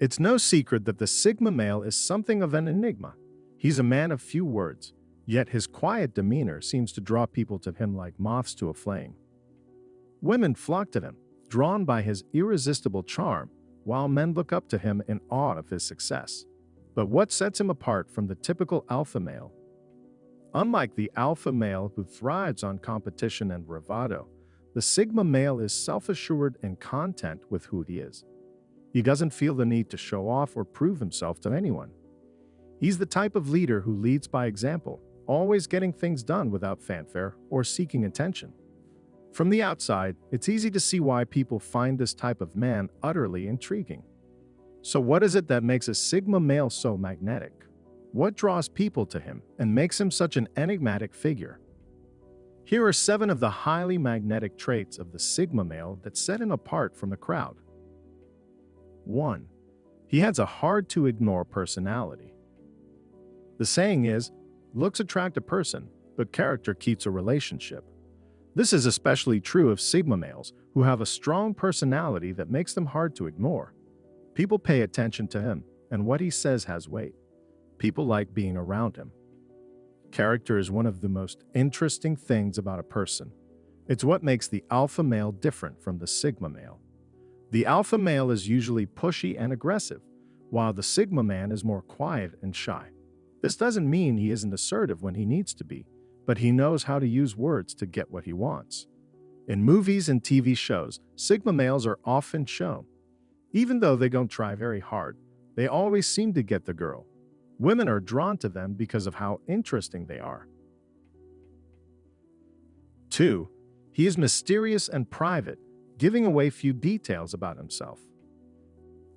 It's no secret that the Sigma male is something of an enigma. He's a man of few words, yet his quiet demeanor seems to draw people to him like moths to a flame. Women flock to him, drawn by his irresistible charm, while men look up to him in awe of his success. But what sets him apart from the typical alpha male? Unlike the alpha male who thrives on competition and bravado, the Sigma male is self-assured and content with who he is. He doesn't feel the need to show off or prove himself to anyone. He's the type of leader who leads by example, always getting things done without fanfare or seeking attention. From the outside, it's easy to see why people find this type of man utterly intriguing. So what is it that makes a Sigma male so magnetic? What draws people to him and makes him such an enigmatic figure? Here are 7 of the highly magnetic traits of the Sigma male that set him apart from the crowd. 1. He has a hard-to-ignore personality. The saying is, looks attract a person, but character keeps a relationship. This is especially true of Sigma males, who have a strong personality that makes them hard to ignore. People pay attention to him, and what he says has weight. People like being around him. Character is one of the most interesting things about a person. It's what makes the alpha male different from the Sigma male. The alpha male is usually pushy and aggressive, while the Sigma man is more quiet and shy. This doesn't mean he isn't assertive when he needs to be, but he knows how to use words to get what he wants. In movies and TV shows, Sigma males are often shown. Even though they don't try very hard, they always seem to get the girl. Women are drawn to them because of how interesting they are. 2. He is mysterious and private, giving away few details about himself.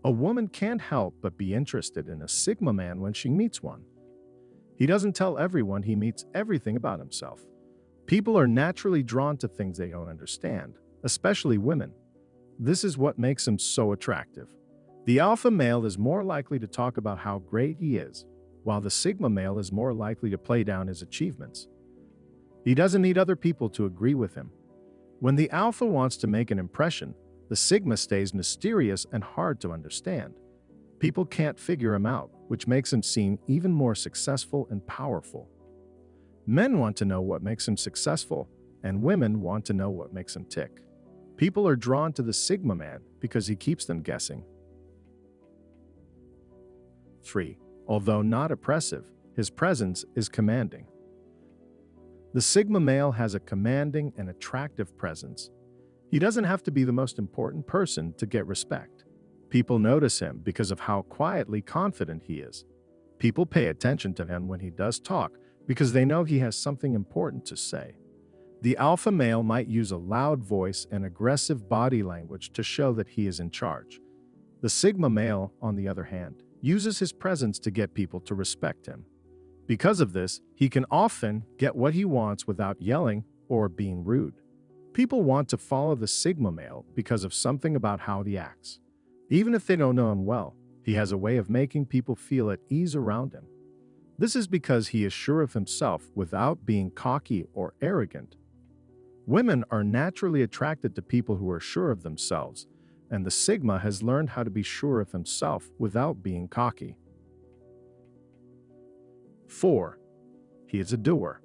A woman can't help but be interested in a Sigma man when she meets one. He doesn't tell everyone he meets everything about himself. People are naturally drawn to things they don't understand, especially women. This is what makes him so attractive. The alpha male is more likely to talk about how great he is, while the Sigma male is more likely to play down his achievements. He doesn't need other people to agree with him. When the alpha wants to make an impression, the Sigma stays mysterious and hard to understand. People can't figure him out, which makes him seem even more successful and powerful. Men want to know what makes him successful, and women want to know what makes him tick. People are drawn to the Sigma man because he keeps them guessing. 3. Although not oppressive, his presence is commanding. The Sigma male has a commanding and attractive presence. He doesn't have to be the most important person to get respect. People notice him because of how quietly confident he is. People pay attention to him when he does talk because they know he has something important to say. The alpha male might use a loud voice and aggressive body language to show that he is in charge. The Sigma male, on the other hand, uses his presence to get people to respect him. Because of this, he can often get what he wants without yelling or being rude. People want to follow the Sigma male because of something about how he acts. Even if they don't know him well, he has a way of making people feel at ease around him. This is because he is sure of himself without being cocky or arrogant. Women are naturally attracted to people who are sure of themselves, and the Sigma has learned how to be sure of himself without being cocky. 4. He is a doer.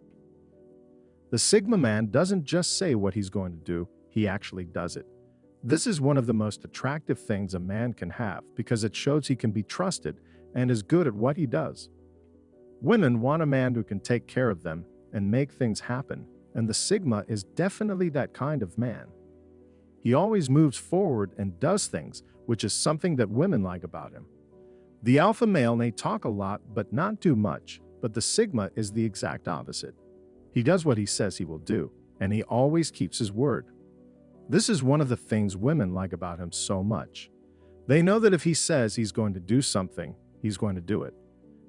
The Sigma man doesn't just say what he's going to do, he actually does it. This is one of the most attractive things a man can have because it shows he can be trusted and is good at what he does. Women want a man who can take care of them and make things happen, and the Sigma is definitely that kind of man. He always moves forward and does things, which is something that women like about him. The alpha male may talk a lot but not do much, but the Sigma is the exact opposite. He does what he says he will do, and he always keeps his word. This is one of the things women like about him so much. They know that if he says he's going to do something, he's going to do it.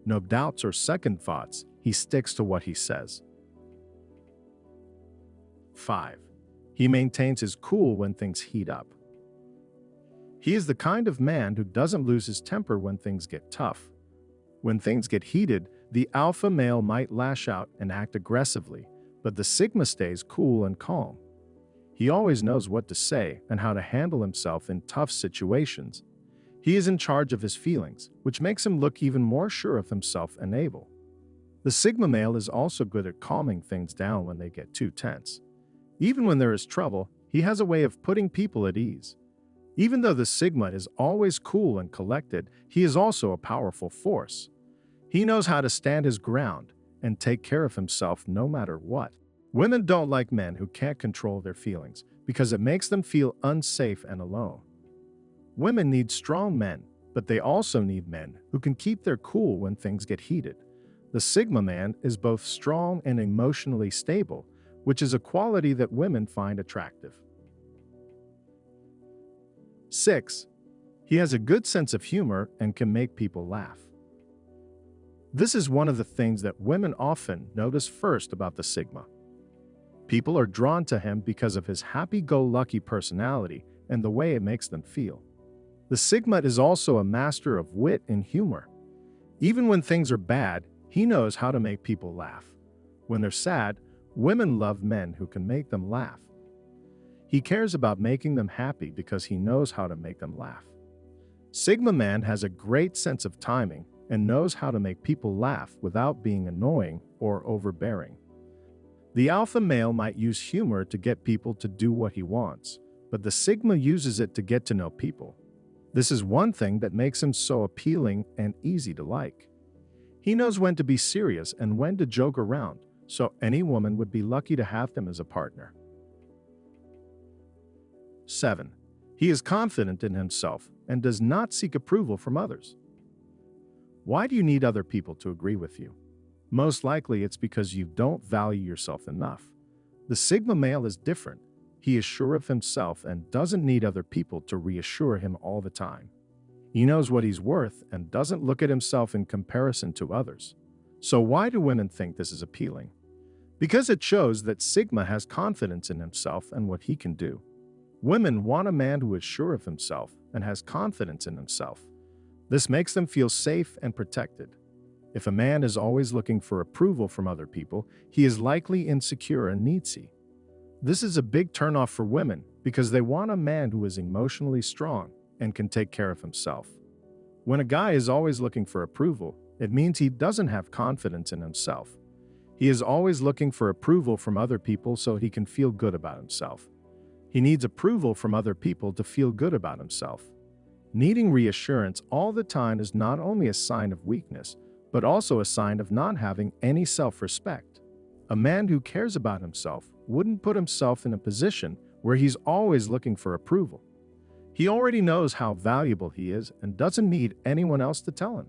No doubts or second thoughts, he sticks to what he says. 5. He maintains his cool when things heat up. He is the kind of man who doesn't lose his temper when things get tough. When things get heated, the alpha male might lash out and act aggressively, but the Sigma stays cool and calm. He always knows what to say and how to handle himself in tough situations. He is in charge of his feelings, which makes him look even more sure of himself and able. The Sigma male is also good at calming things down when they get too tense. Even when there is trouble, he has a way of putting people at ease. Even though the Sigma is always cool and collected, he is also a powerful force. He knows how to stand his ground and take care of himself no matter what. Women don't like men who can't control their feelings because it makes them feel unsafe and alone. Women need strong men, but they also need men who can keep their cool when things get heated. The Sigma man is both strong and emotionally stable, which is a quality that women find attractive. 6. He has a good sense of humor and can make people laugh. This is one of the things that women often notice first about the Sigma. People are drawn to him because of his happy-go-lucky personality and the way it makes them feel. The Sigma is also a master of wit and humor. Even when things are bad, he knows how to make people laugh. When they're sad, women love men who can make them laugh. He cares about making them happy because he knows how to make them laugh. Sigma man has a great sense of timing and knows how to make people laugh without being annoying or overbearing. The alpha male might use humor to get people to do what he wants, but the Sigma uses it to get to know people. This is one thing that makes him so appealing and easy to like. He knows when to be serious and when to joke around, so any woman would be lucky to have him as a partner. 7. He is confident in himself and does not seek approval from others. Why do you need other people to agree with you? Most likely it's because you don't value yourself enough. The Sigma male is different. He is sure of himself and doesn't need other people to reassure him all the time. He knows what he's worth and doesn't look at himself in comparison to others. So why do women think this is appealing? Because it shows that Sigma has confidence in himself and what he can do. Women want a man who is sure of himself and has confidence in himself. This makes them feel safe and protected. If a man is always looking for approval from other people, he is likely insecure and needsy. This is a big turnoff for women because they want a man who is emotionally strong and can take care of himself. When a guy is always looking for approval, it means he doesn't have confidence in himself. He is always looking for approval from other people so he can feel good about himself. He needs approval from other people to feel good about himself. Needing reassurance all the time is not only a sign of weakness, but also a sign of not having any self-respect. A man who cares about himself wouldn't put himself in a position where he's always looking for approval. He already knows how valuable he is and doesn't need anyone else to tell him.